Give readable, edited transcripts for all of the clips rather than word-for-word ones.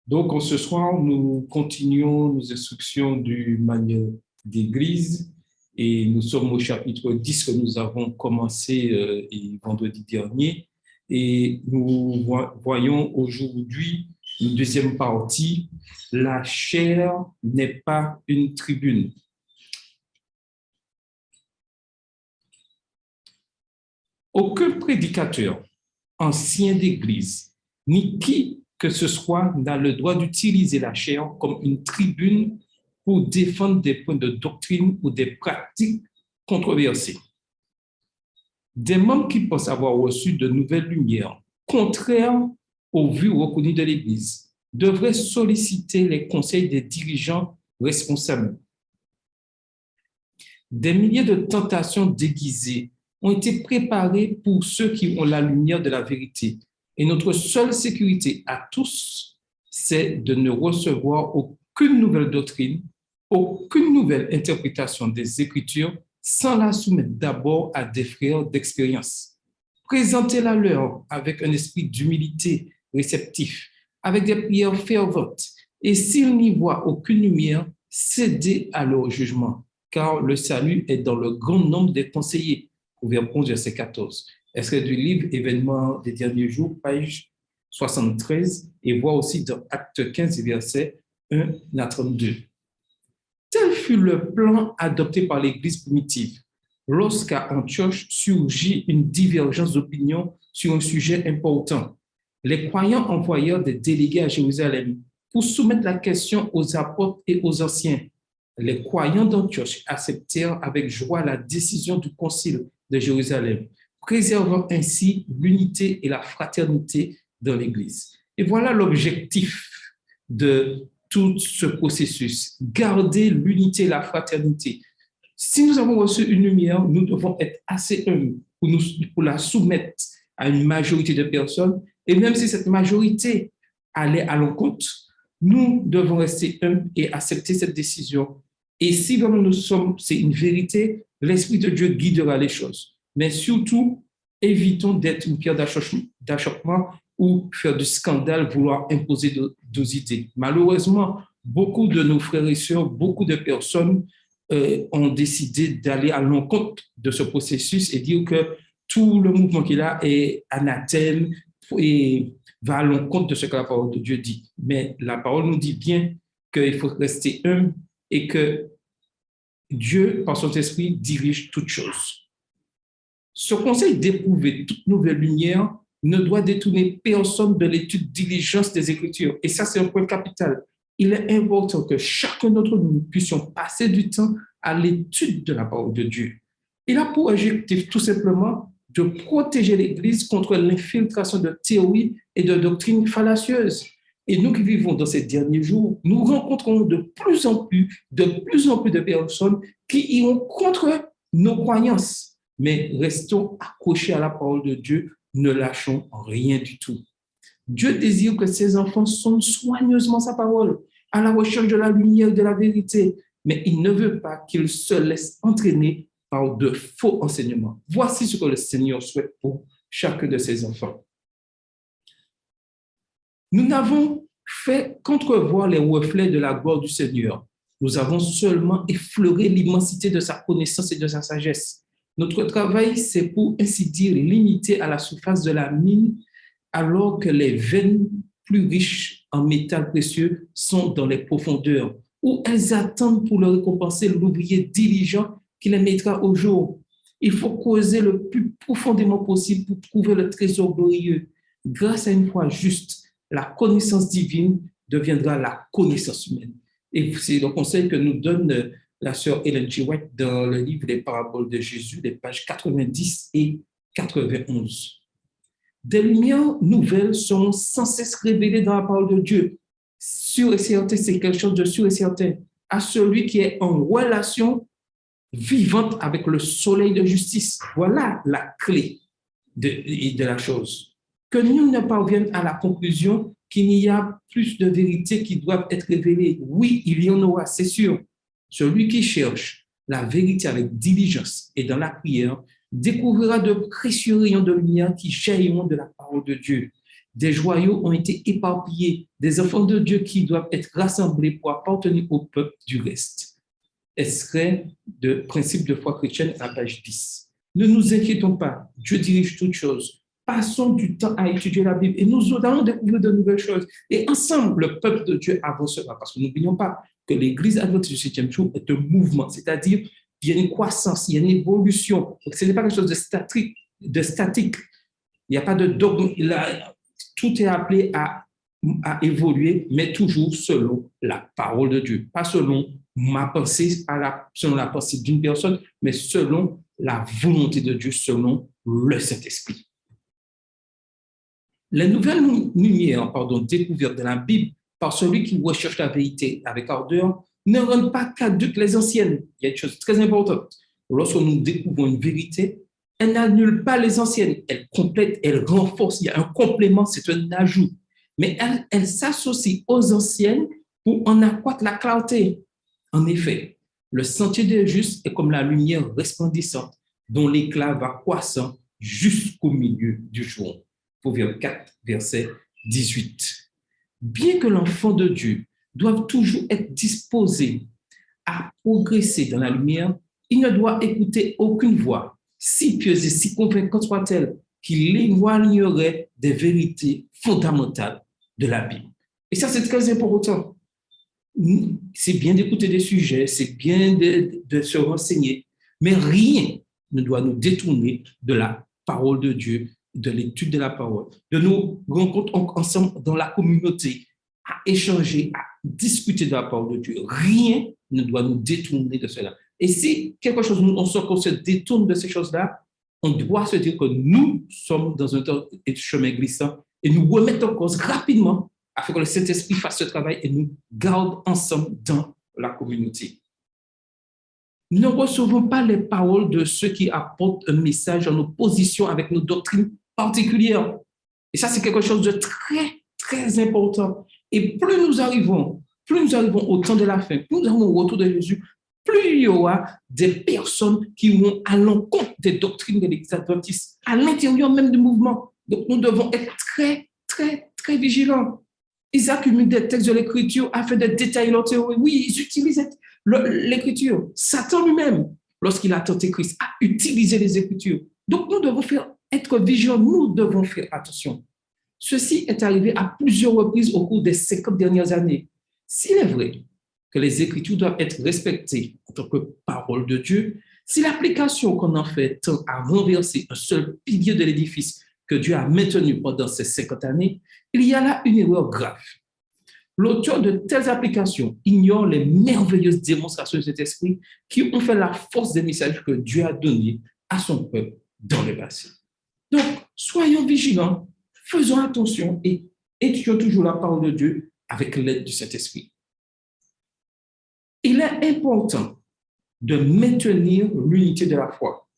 Donc, ce soir, nous continuons nos instructions du manuel d'Église et nous sommes au chapitre 10 que nous avons commencé vendredi dernier. Et nous voyons aujourd'hui une deuxième partie. La chair n'est pas une tribune. Aucun prédicateur, ancien d'Église, ni qui que ce soit n'a le droit d'utiliser la chair comme une tribune pour défendre des points de doctrine ou des pratiques controversées. Des membres qui pensent avoir reçu de nouvelles lumières, contraires aux vues reconnues de l'Église, devraient solliciter les conseils des dirigeants responsables. Des milliers de tentations déguisées ont été préparées pour ceux qui ont la lumière de la vérité. Et notre seule sécurité à tous, c'est de ne recevoir aucune nouvelle doctrine, aucune nouvelle interprétation des Écritures sans la soumettre d'abord à des frères d'expérience. Présentez-la leur avec un esprit d'humilité réceptif, avec des prières ferventes. Et s'ils n'y voient aucune lumière, cédez à leur jugement, car le salut est dans le grand nombre des conseillers. Proverbe 11, verset 14. Extrait du livre Événements des derniers jours, page 73, et voit aussi dans Acte 15, verset 1 à 32. Tel fut le plan adopté par l'Église primitive lorsqu'à Antioche surgit une divergence d'opinion sur un sujet important. Les croyants envoyèrent des délégués à Jérusalem pour soumettre la question aux apôtres et aux anciens. Les croyants d'Antioche acceptèrent avec joie la décision du concile de Jérusalem, préservant ainsi l'unité et la fraternité dans l'Église. Et voilà l'objectif de tout ce processus, garder l'unité et la fraternité. Si nous avons reçu une lumière, nous devons être assez humbles pour la soumettre à une majorité de personnes, et même si cette majorité allait à l'encontre, nous devons rester humbles et accepter cette décision. Et si vraiment nous sommes, c'est une vérité, l'Esprit de Dieu guidera les choses. Mais surtout, évitons d'être une pierre d'achoppement ou faire du scandale, vouloir imposer nos idées. Malheureusement, beaucoup de nos frères et sœurs, beaucoup de personnes ont décidé d'aller à l'encontre de ce processus et dire que tout le mouvement qu'il a est anathème et va à l'encontre de ce que la parole de Dieu dit. Mais la parole nous dit bien qu'il faut rester humble et que Dieu, par son esprit, dirige toutes choses. Ce conseil d'éprouver toute nouvelle lumière ne doit détourner personne de l'étude diligente des Écritures. Et ça, c'est un point capital. Il est important que chacun d'entre nous puissions passer du temps à l'étude de la parole de Dieu. Il a pour objectif tout simplement de protéger l'Église contre l'infiltration de théories et de doctrines fallacieuses. Et nous qui vivons dans ces derniers jours, nous rencontrons de plus en plus de personnes qui iront contre nos croyances. Mais restons accrochés à la parole de Dieu, ne lâchons rien du tout. Dieu désire que ses enfants sondent soigneusement sa parole, à la recherche de la lumière et de la vérité, mais il ne veut pas qu'ils se laissent entraîner par de faux enseignements. Voici ce que le Seigneur souhaite pour chacun de ses enfants. Nous n'avons fait qu'entrevoir les reflets de la gloire du Seigneur. Nous avons seulement effleuré l'immensité de sa connaissance et de sa sagesse. Notre travail, c'est pour ainsi dire limité à la surface de la mine, alors que les veines plus riches en métal précieux sont dans les profondeurs, où elles attendent pour leur récompenser l'ouvrier diligent qui les mettra au jour. Il faut creuser le plus profondément possible pour trouver le trésor glorieux. Grâce à une foi juste, la connaissance divine deviendra la connaissance humaine. Et c'est le conseil que nous donne la sœur Ellen G. White dans le livre Les Paraboles de Jésus, les pages 90 et 91. Des lumières nouvelles sont sans cesse révélées dans la parole de Dieu. Sûr et certain, c'est quelque chose de sûr et certain. À celui qui est en relation vivante avec le soleil de justice. Voilà la clé de la chose. Que nul ne parvienne à la conclusion qu'il y a plus de vérités qui doivent être révélées. Oui, il y en aura, c'est sûr. Celui qui cherche la vérité avec diligence et dans la prière découvrira de précieux rayons de lumière qui jailliront de la parole de Dieu. Des joyaux ont été éparpillés, des enfants de Dieu qui doivent être rassemblés pour appartenir au peuple du reste. Extrait de Principe de foi chrétienne à page 10. Ne nous inquiétons pas, Dieu dirige toutes choses. Passons du temps à étudier la Bible et nous allons découvrir de nouvelles choses. Et ensemble, le peuple de Dieu avancera. Parce que n'oublions pas que l'Église adventiste du septième jour est un mouvement, c'est-à-dire qu'il y a une croissance, il y a une évolution. Donc, ce n'est pas quelque chose de statique. Il n'y a pas de dogme. Tout est appelé à évoluer, mais toujours selon la parole de Dieu. Pas selon ma pensée, selon la pensée d'une personne, mais selon la volonté de Dieu, selon le Saint-Esprit. Les nouvelles lumières découvertes dans la Bible par celui qui recherche la vérité avec ardeur ne rendent pas caduques les anciennes. Il y a une chose très importante. Lorsque nous découvrons une vérité, elle n'annule pas les anciennes, elle complète, elle renforce. Il y a un complément, c'est un ajout. Mais elle s'associe aux anciennes pour en accroître la clarté. En effet, le sentier des justes est comme la lumière resplendissante dont l'éclat va croissant jusqu'au milieu du jour. Proverbe 4, verset 18. Bien que l'enfant de Dieu doive toujours être disposé à progresser dans la lumière, il ne doit écouter aucune voix, si pieuse et si convaincante soit-elle, qui l'éloignerait des vérités fondamentales de la Bible. Et ça, c'est très important. C'est bien d'écouter des sujets, c'est bien de se renseigner, mais rien ne doit nous détourner de la parole de Dieu, de l'étude de la parole, de nous rencontrer ensemble dans la communauté, à échanger, à discuter de la parole de Dieu. Rien ne doit nous détourner de cela. Et si quelque chose, on se détourne de ces choses-là, on doit se dire que nous sommes dans un chemin glissant et nous remettons en cause rapidement afin que le Saint-Esprit fasse ce travail et nous garde ensemble dans la communauté. Nous ne recevons pas les paroles de ceux qui apportent un message en opposition avec nos doctrines particulières. Et ça, c'est quelque chose de très, très important. Et plus nous arrivons au temps de la fin, plus nous arrivons au retour de Jésus, plus il y aura des personnes qui vont à l'encontre des doctrines de l'Église adventiste, à l'intérieur même du mouvement. Donc, nous devons être très, très, très vigilants. Ils accumulent des textes de l'Écriture afin de détailler leur théorie. Oui, ils utilisent l'Écriture. Satan lui-même, lorsqu'il a tenté Christ, a utilisé les Écritures. Donc, nous devons être vigilants, nous devons faire attention. Ceci est arrivé à plusieurs reprises au cours des 50 dernières années. S'il est vrai que les Écritures doivent être respectées en tant que parole de Dieu, si l'application qu'on en fait tend à renverser un seul pilier de l'édifice que Dieu a maintenu pendant ces 50 années, il y a là une erreur grave. L'auteur de telles applications ignore les merveilleuses démonstrations de cet esprit qui ont fait la force des messages que Dieu a donnés à son peuple dans le passé. Donc, soyons vigilants, faisons attention et étudions toujours la parole de Dieu avec l'aide du Saint-Esprit. Il est important de maintenir l'unité de la foi.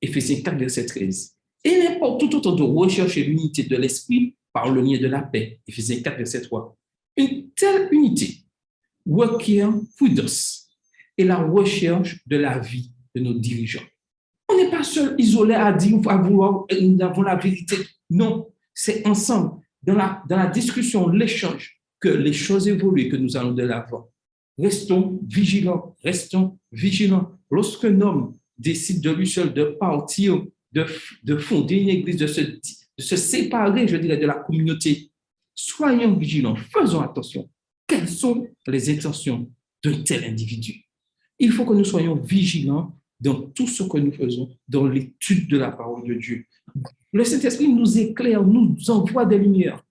Éphésiens 4, verset 13. Et il est important tout autant de rechercher l'unité de l'esprit par le lien de la paix. Éphésiens 4, verset 3. Une telle unité requiert prudence et la recherche de la vie de nos dirigeants. On n'est pas seul, isolé à dire, à vouloir, nous avons la vérité. Non, c'est ensemble, dans la discussion, l'échange, que les choses évoluent, que nous allons de l'avant. Restons vigilants, restons vigilants. Lorsqu'un homme décide de lui seul de partir, de fonder une église, de se séparer, je dirais, de la communauté, soyons vigilants, faisons attention. Quelles sont les intentions d'un tel individu? Il faut que nous soyons vigilants dans tout ce que nous faisons, dans l'étude de la parole de Dieu. Le Saint-Esprit nous éclaire, nous envoie des lumières.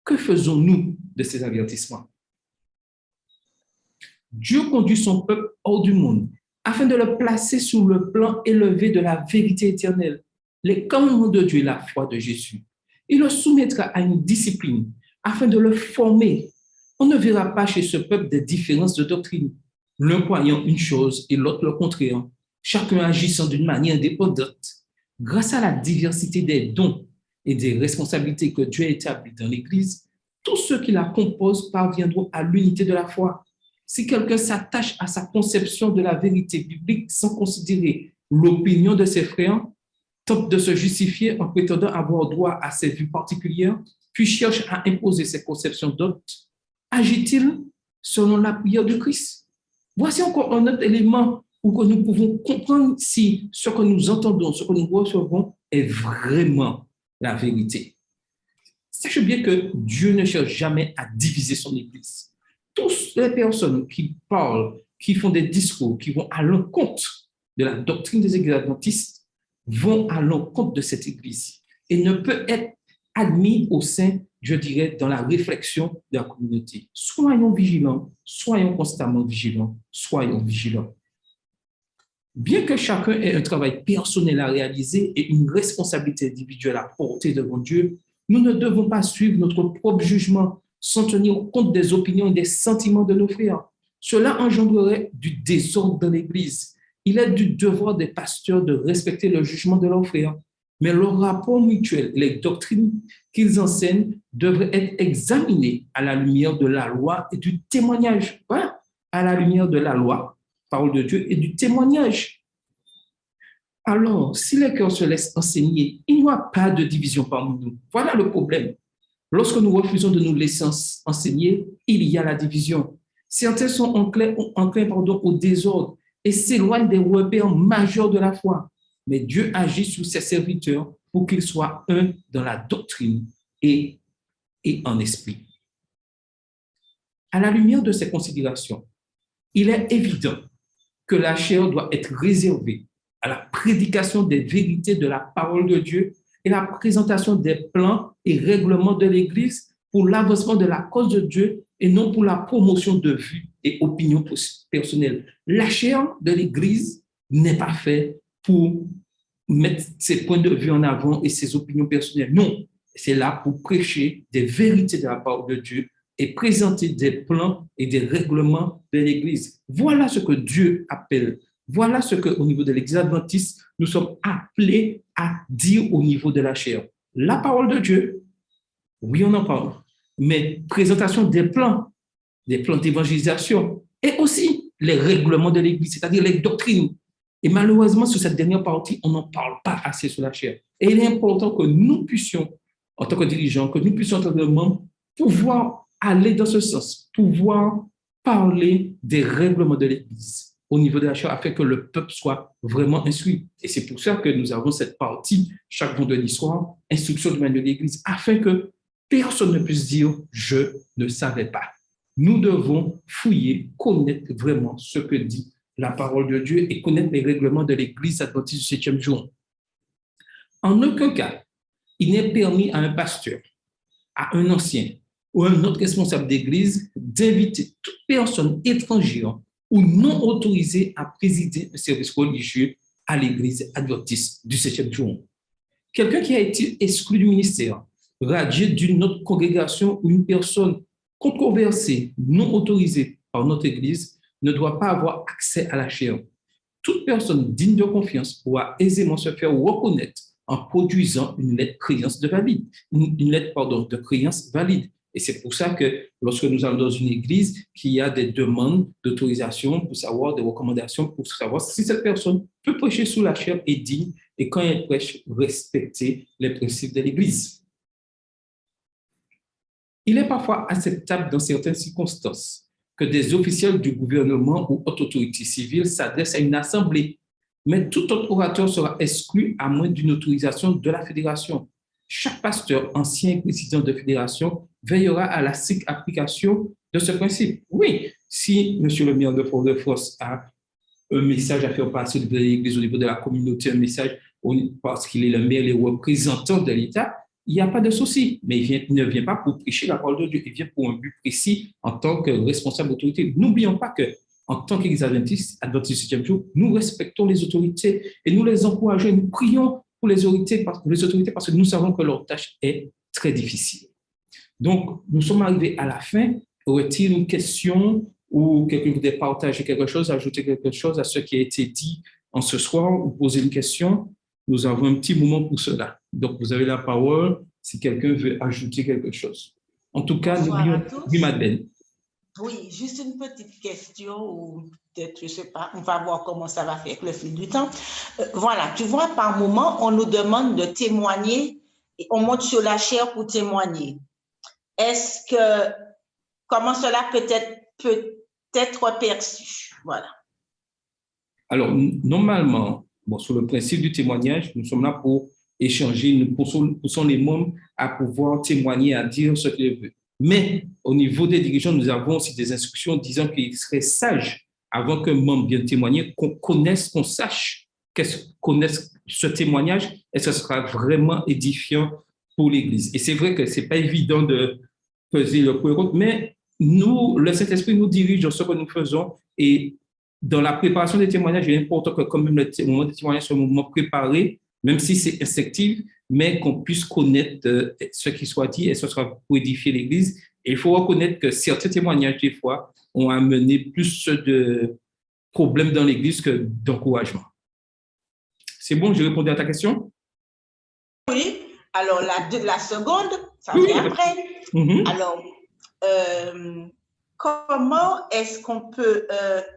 Que faisons-nous de ces avertissements? Dieu conduit son peuple hors du monde afin de le placer sur le plan élevé de la vérité éternelle, les commandements de Dieu et la foi de Jésus. Il le soumettra à une discipline afin de le former. On ne verra pas chez ce peuple des différences de doctrine, l'un croyant une chose et l'autre le contraire, chacun agissant d'une manière indépendante. Grâce à la diversité des dons et des responsabilités que Dieu a établies dans l'Église, tous ceux qui la composent parviendront à l'unité de la foi. Si quelqu'un s'attache à sa conception de la vérité biblique sans considérer l'opinion de ses frères, tente de se justifier en prétendant avoir droit à ses vues particulières, puis cherche à imposer ses conceptions d'autres, agit-il selon la prière de Christ? Voici encore un autre élément où nous pouvons comprendre si ce que nous entendons, ce que nous recevons est vraiment la vérité. Sachez bien que Dieu ne cherche jamais à diviser son Église. Toutes les personnes qui parlent, qui font des discours, qui vont à l'encontre de la doctrine des Églises adventistes, vont à l'encontre de cette Église et ne peut être admis au sein, je dirais, dans la réflexion de la communauté. Soyons vigilants, soyons constamment vigilants, soyons vigilants. Bien que chacun ait un travail personnel à réaliser et une responsabilité individuelle à porter devant Dieu, nous ne devons pas suivre notre propre jugement sans tenir compte des opinions et des sentiments de nos frères. Cela engendrerait du désordre dans l'Église. Il est du devoir des pasteurs de respecter le jugement de leurs frères, mais leur rapport mutuel et les doctrines qu'ils enseignent devraient être examinés à la lumière de la loi et du témoignage. Voilà, à la lumière de la loi, parole de Dieu, et du témoignage. Alors, si les cœurs se laissent enseigner, il n'y aura pas de division parmi nous. Voilà le problème. Lorsque nous refusons de nous laisser enseigner, il y a la division. Certains sont enclins au désordre et s'éloignent des repères majeurs de la foi. Mais Dieu agit sur ses serviteurs pour qu'ils soient un dans la doctrine et en esprit. À la lumière de ces considérations, il est évident que la chair doit être réservée à la prédication des vérités de la parole de Dieu et la présentation des plans et règlements de l'Église pour l'avancement de la cause de Dieu et non pour la promotion de vues et opinions personnelles. La chair de l'Église n'est pas faite pour mettre ses points de vue en avant et ses opinions personnelles. Non, c'est là pour prêcher des vérités de la parole de Dieu et présenter des plans et des règlements de l'Église. Voilà ce que Dieu appelle. Voilà ce qu'au niveau de l'Église adventiste, nous sommes appelés à dire au niveau de la chair. La parole de Dieu, oui, on en parle, mais présentation des plans d'évangélisation et aussi les règlements de l'Église, c'est-à-dire les doctrines. Et malheureusement, sur cette dernière partie, on n'en parle pas assez sur la chair. Et il est important que nous puissions, en tant que dirigeants, que nous puissions, en tant que membres, pouvoir aller dans ce sens, pouvoir parler des règlements de l'Église au niveau de la chair afin que le peuple soit vraiment instruit. Et c'est pour ça que nous avons cette partie chaque vendredi soir, instruction du manuel de l'Église, afin que personne ne puisse dire « je ne savais pas ». Nous devons fouiller, connaître vraiment ce que dit la parole de Dieu et connaître les règlements de l'Église adventiste du 7e jour. En aucun cas, il n'est permis à un pasteur, à un ancien ou à un autre responsable d'Église d'inviter toute personne étrangère ou non autorisée à présider un service religieux à l'Église adventiste du 7e jour. Quelqu'un qui a été exclu du ministère, radié d'une autre congrégation ou une personne controversée, non autorisée par notre Église, ne doit pas avoir accès à la chair. Toute personne digne de confiance pourra aisément se faire reconnaître en produisant une lettre de créance valide. Et c'est pour ça que lorsque nous allons dans une église, qu'il y a des demandes d'autorisation pour savoir, des recommandations pour savoir si cette personne peut prêcher sous la chair et digne et quand elle prêche, respecter les principes de l'église. Il est parfois acceptable dans certaines circonstances que des officiels du gouvernement ou autre autorité civile s'adressent à une assemblée, mais tout autre orateur sera exclu à moins d'une autorisation de la fédération. Chaque pasteur, ancien et président de fédération, veillera à la stricte application de ce principe. Oui, si M. le maire de Fort-de-France a un message à faire passer au niveau de l'Église, au niveau de la communauté, un message parce qu'il est le maire, les représentants de l'État, il n'y a pas de souci, mais il ne vient pas pour prêcher la parole de Dieu, il vient pour un but précis en tant que responsable d'autorité. N'oublions pas qu'en tant qu'Église adventiste du 7e jour, nous respectons les autorités et nous les encourageons, nous prions pour les autorités parce que nous savons que leur tâche est très difficile. Donc, nous sommes arrivés à la fin. Aurait-il une question ou quelqu'un voudrait partager quelque chose, ajouter quelque chose à ce qui a été dit en ce soir ou poser une question? Nous avons un petit moment pour cela. Donc, vous avez la parole si quelqu'un veut ajouter quelque chose. En tout cas, n'oublions pas. Oui, Madeleine. Oui, juste une petite question ou peut-être, je ne sais pas, on va voir comment ça va faire avec le fil du temps. Voilà, tu vois, par moment, on nous demande de témoigner et on monte sur la chair pour témoigner. comment cela peut être perçu? Voilà. Alors, normalement, bon, sur le principe du témoignage, nous sommes là pour échanger, nous poussons les membres à pouvoir témoigner, à dire ce qu'ils veulent. Mais au niveau des dirigeants, nous avons aussi des instructions disant qu'il serait sage, avant qu'un membre vienne témoigner, qu'on connaisse, qu'on sache, connaisse ce témoignage et ce sera vraiment édifiant pour l'Église. Et c'est vrai que ce n'est pas évident de peser le pour et contre, mais nous, le Saint-Esprit nous dirige dans ce que nous faisons et dans la préparation des témoignages, il est important que quand même le moment des témoignages soit un moment préparé, même si c'est instinctif, mais qu'on puisse connaître ce qui soit dit et ce sera pour édifier l'Église. Et il faut reconnaître que certains témoignages, des fois, ont amené plus de problèmes dans l'Église que d'encouragement. C'est bon, j'ai répondu à ta question? Oui, alors la seconde, ça vient après. Alors, comment est-ce qu'on peut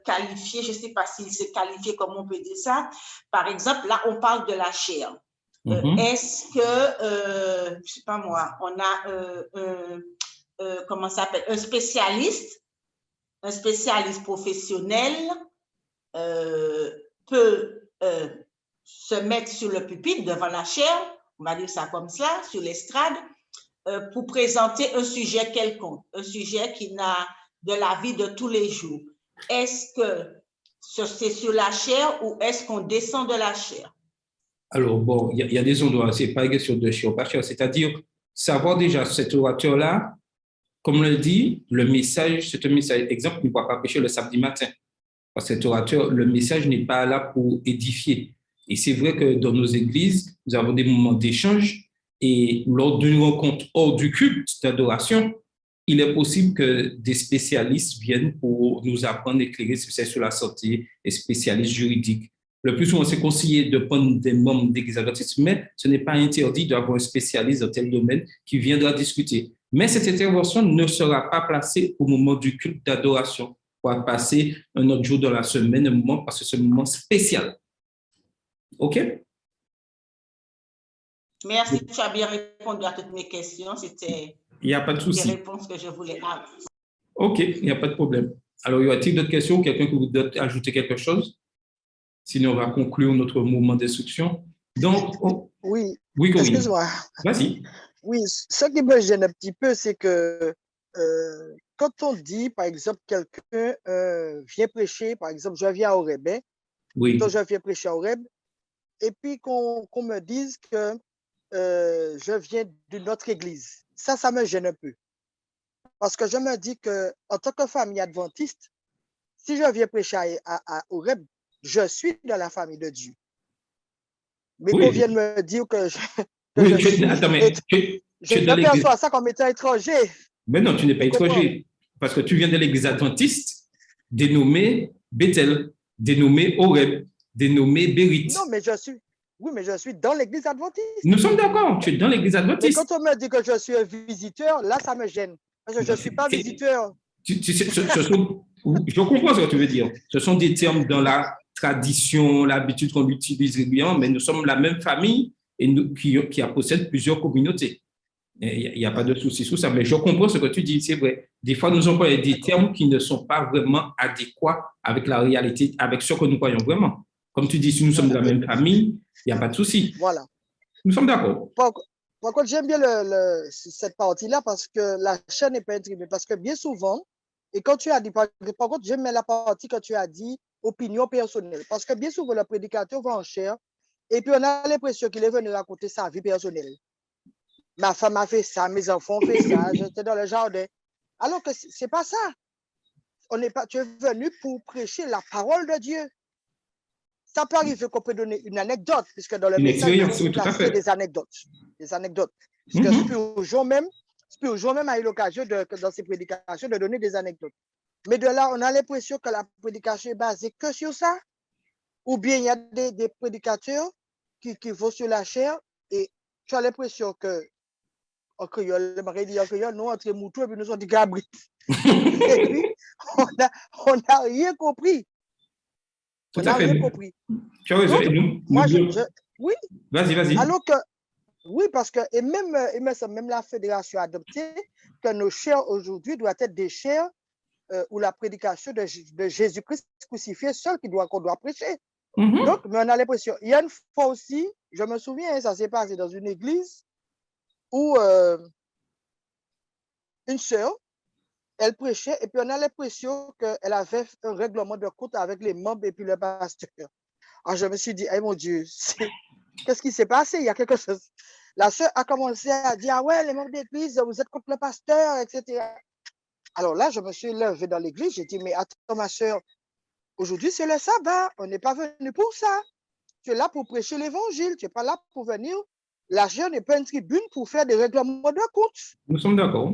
qualifier, je ne sais pas si c'est qualifié, comment on peut dire ça. Par exemple, là, on parle de la chair. Est-ce que, je ne sais pas moi, on a, comment ça s'appelle, un spécialiste professionnel peut se mettre sur le pupitre devant la chair, on va dire ça comme ça, sur l'estrade, pour présenter un sujet quelconque, un sujet qui n'a de la vie de tous les jours. Est-ce que c'est sur la chair ou est-ce qu'on descend de la chair? Alors, bon, il y a des endroits, ce n'est pas une question de chair ou pas chair, c'est-à-dire savoir déjà cet orateur-là, comme on le dit, le message, c'est un message. Exemple, on ne pourra pas prêcher le samedi matin. Parce que cet orateur, le message n'est pas là pour édifier. Et c'est vrai que dans nos églises, nous avons des moments d'échange et lors d'une rencontre hors du culte d'adoration, il est possible que des spécialistes viennent pour nous apprendre, éclairer sur la santé, des spécialistes juridiques. Le plus souvent, c'est conseillé de prendre des membres d'église adventiste, mais ce n'est pas interdit d'avoir un spécialiste dans tel domaine qui viendra discuter. Mais cette intervention ne sera pas placée au moment du culte d'adoration. On va passer un autre jour dans la semaine, un moment, parce que c'est un moment spécial. OK? Merci, tu as bien répondu à toutes mes questions. C'était les réponses que je voulais avoir. OK, il n'y a pas de problème. Alors, y a-t-il d'autres questions? Quelqu'un qui voudrait ajouter quelque chose? Sinon, on va conclure notre moment d'instruction. Donc, oui, excuse-moi. Vas-y. Oui, ce qui me gêne un petit peu, c'est que quand on dit, par exemple, quelqu'un vient prêcher, par exemple, je viens à Oreb, je viens prêcher à Oreb, et puis qu'on me dise que je viens d'une autre église. Ça me gêne un peu. Parce que je me dis qu'en tant que famille adventiste, si je viens prêcher à Oreb, je suis dans la famille de Dieu. Mais qu'on vienne me dire que je ne perçois ça comme étant étranger. Mais non, tu n'es pas étranger. Parce que tu viens de l'église adventiste, dénommée Bethel, dénommée Oreb, dénommée Bérit. Non, mais je suis dans l'église adventiste. Nous sommes d'accord, tu es dans l'église adventiste. Mais quand on me dit que je suis un visiteur, là, ça me gêne. Parce que je ne suis pas visiteur. Je comprends ce que tu veux dire. Ce sont des termes dans la tradition, l'habitude qu'on utilise régulièrement, mais nous sommes la même famille et qui possède plusieurs communautés. Il n'y a pas de souci sur ça, mais je comprends ce que tu dis, c'est vrai. Des fois, nous employons des termes qui ne sont pas vraiment adéquats avec la réalité, avec ce que nous croyons vraiment. Comme tu dis, si nous sommes de la même famille, il n'y a pas de souci. Voilà. Nous sommes d'accord. Par contre, j'aime bien cette partie-là parce que la chaîne n'est pas imprimée. Parce que bien souvent, et quand tu as dit, par contre, j'aime bien la partie que tu as dit, opinion personnelle. Parce que bien souvent, le prédicateur va en chair et puis on a l'impression qu'il est venu raconter sa vie personnelle. Ma femme a fait ça, mes enfants ont fait ça, j'étais dans le jardin. Alors que ce n'est pas ça. Tu es venu pour prêcher la parole de Dieu. Ça peut arriver qu'on peut donner une anecdote, puisque dans le message, il y a des anecdotes. Des anecdotes. Puisque Spurgeon même a eu l'occasion, dans ses prédications, de donner des anecdotes. Mais de là, on a l'impression que la prédication est basée que sur ça. Ou bien il y a des prédicateurs qui vont sur la chair et tu as l'impression que en créole, nous entre moutons et puis nous sommes des gabrites. Et puis, on n'a rien compris. Tout à fait. Rien compris. Tu as raison. Oui. Vas-y. Alors que Oui, parce que, et même, il me semble, même la fédération a adopté que nos chairs aujourd'hui doivent être des chairs où la prédication de Jésus-Christ crucifié seul qu'on doit prêcher. Donc, mais on a l'impression, il y a une fois aussi, je me souviens, ça s'est passé dans une église où une sœur, elle prêchait et puis on a l'impression qu'elle avait un règlement de compte avec les membres et puis le pasteur. Alors je me suis dit, hey, mon Dieu, qu'est-ce qui s'est passé? Il y a quelque chose. La sœur a commencé à dire, ah ouais, les membres d'église, vous êtes contre le pasteur, etc. Alors là, je me suis levé dans l'église, j'ai dit, mais attends, ma sœur, aujourd'hui c'est le sabbat, on n'est pas venu pour ça. Tu es là pour prêcher l'évangile, tu n'es pas là pour venir. La chair n'est pas une tribune pour faire des règlements de compte. Nous sommes d'accord.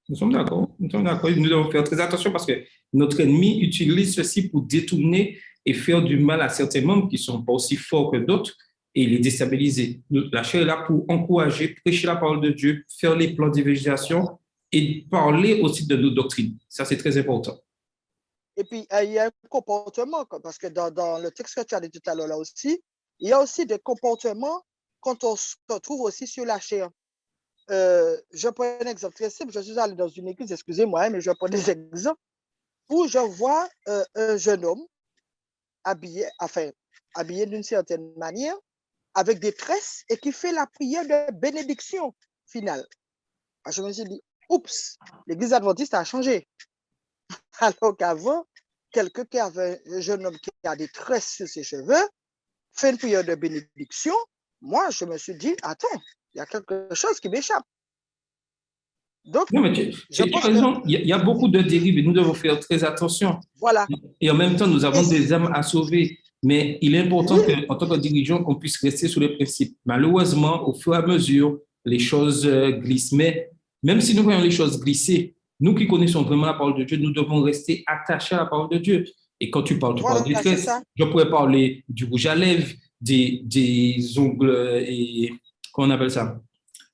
Nous sommes d'accord. Nous sommes d'accord. Nous devons faire très attention parce que notre ennemi utilise ceci pour détourner et faire du mal à certains membres qui ne sont pas aussi forts que d'autres et les déstabiliser. La chair est là pour encourager, prêcher la parole de Dieu, faire les plans d'évangélisation et parler aussi de nos doctrines. Ça, c'est très important. Et puis, il y a un comportement, parce que dans le texte que tu as dit tout à l'heure là aussi, il y a aussi des comportements quand on se retrouve aussi sur la chair. Je prends un exemple très simple. Je suis allé dans une église, excusez-moi, mais je prends des exemples où je vois un jeune homme habillé d'une certaine manière, avec des tresses et qui fait la prière de bénédiction finale. Je me suis dit, oups, l'église adventiste a changé. Alors qu'avant, quelqu'un qui avait un jeune homme qui a des tresses sur ses cheveux, fait une prière de bénédiction, moi, je me suis dit, attends, il y a quelque chose qui m'échappe. Donc, non, mais tu as raison, il y a beaucoup de dérives et nous devons faire très attention. Voilà. Et en même temps, nous avons des âmes à sauver. Mais il est important qu'en tant que dirigeant, on puisse rester sur les principes. Malheureusement, au fur et à mesure, les choses glissent. Mais même si nous voyons les choses glisser, nous qui connaissons vraiment la parole de Dieu, nous devons rester attachés à la parole de Dieu. Et quand tu parles des tresses, je pourrais parler du rouge à lèvres, des ongles, et comment on appelle ça?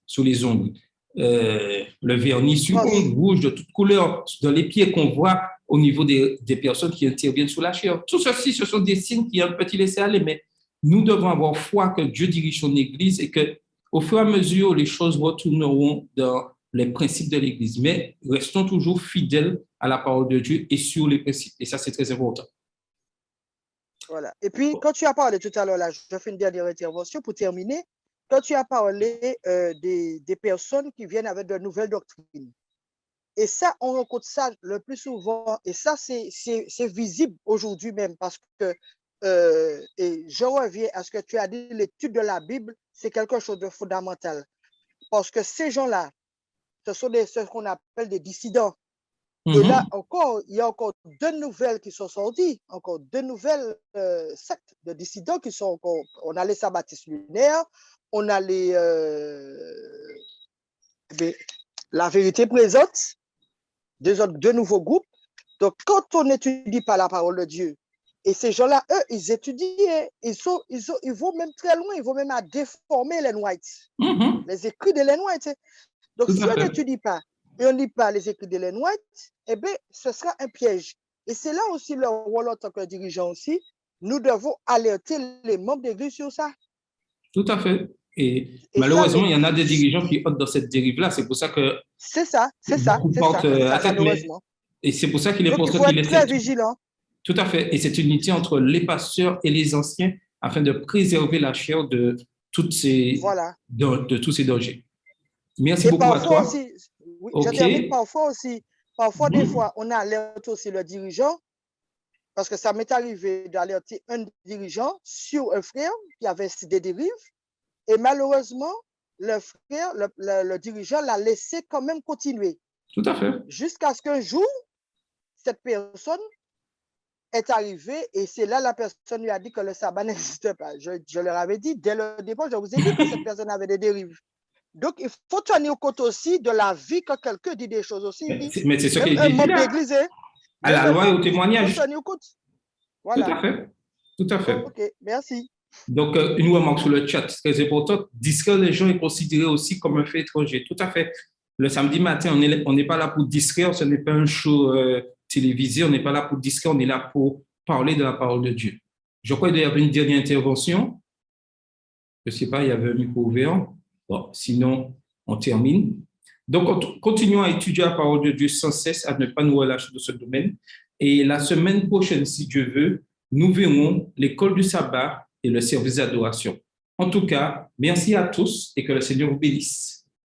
Sous les ongles. Le vernis sur ongles rouge de toutes couleurs, dans les pieds qu'on voit au niveau des personnes qui interviennent sur la chair. Tout ceci, ce sont des signes qui ont un petit laissé aller, mais nous devons avoir foi que Dieu dirige son Église et qu'au fur et à mesure, les choses retourneront dans les principes de l'Église. Mais restons toujours fidèles à la parole de Dieu et sur les principes. Et ça, c'est très important. Voilà. Et puis, quand tu as parlé tout à l'heure, là, je fais une dernière intervention pour terminer. Quand tu as parlé des personnes qui viennent avec de nouvelles doctrines, et ça, on rencontre ça le plus souvent, et ça, c'est visible aujourd'hui même, parce que, et je reviens à ce que tu as dit, l'étude de la Bible, c'est quelque chose de fondamental, parce que ces gens-là, ce sont ce qu'on appelle des dissidents. Et là encore, il y a encore deux nouvelles qui sont sorties, encore deux nouvelles sectes de dissidents qui sont encore, on a les sabbatistes lunaires, on a la vérité présente, deux nouveaux groupes. Donc, quand on n'étudie pas la parole de Dieu, et ces gens-là, eux, ils étudient, ils vont même très loin, ils vont même à déformer Ellen White, les écrits d'Ellen White. Donc, si on n'étudie pas et on ne lit pas les écrits d'Ellen White, eh bien, ce sera un piège. Et c'est là aussi le rôle en tant que dirigeant aussi. Nous devons alerter les membres d'église sur ça. Tout à fait. Et malheureusement, il y en a des dirigeants qui optent dans cette dérive-là. C'est pour ça que. C'est ça. Malheureusement. Et c'est pour ça qu'il est important qu'il faut être très vigilant. Tout à fait. Et c'est une unité entre les pasteurs et les anciens afin de préserver la chair de tous ces dangers. Merci beaucoup à toi. Aussi, oui, je termine parfois des fois, on alerte aussi le dirigeant, parce que ça m'est arrivé d'alerter un dirigeant sur un frère qui avait des dérives, et malheureusement, le frère, le dirigeant l'a laissé quand même continuer. Tout à fait. Jusqu'à ce qu'un jour, cette personne est arrivée, et c'est là la personne lui a dit que le sabbat n'existe pas. Je leur avais dit, dès le départ, je vous ai dit que cette personne avait des dérives. Donc, il faut tenir compte aussi de la vie quand quelqu'un dit des choses aussi. Mais c'est ce qu'il dit là. À la loi et au témoignage. Il faut tenir compte. Voilà. Tout à fait. OK, merci. Donc, une remarque sur le chat, c'est très important. Distraire les gens est considéré aussi comme un fait étranger. Tout à fait. Le samedi matin, on n'est pas là pour distraire, ce n'est pas un show télévisé, on n'est pas là pour distraire, on est là pour parler de la parole de Dieu. Je crois qu'il y avait une dernière intervention. Je ne sais pas, il y avait un micro ouvert. Bon, sinon, on termine. Donc, continuons à étudier la parole de Dieu sans cesse, à ne pas nous relâcher de ce domaine. Et la semaine prochaine, si Dieu veut, nous verrons l'école du sabbat et le service d'adoration. En tout cas, merci à tous et que le Seigneur vous bénisse.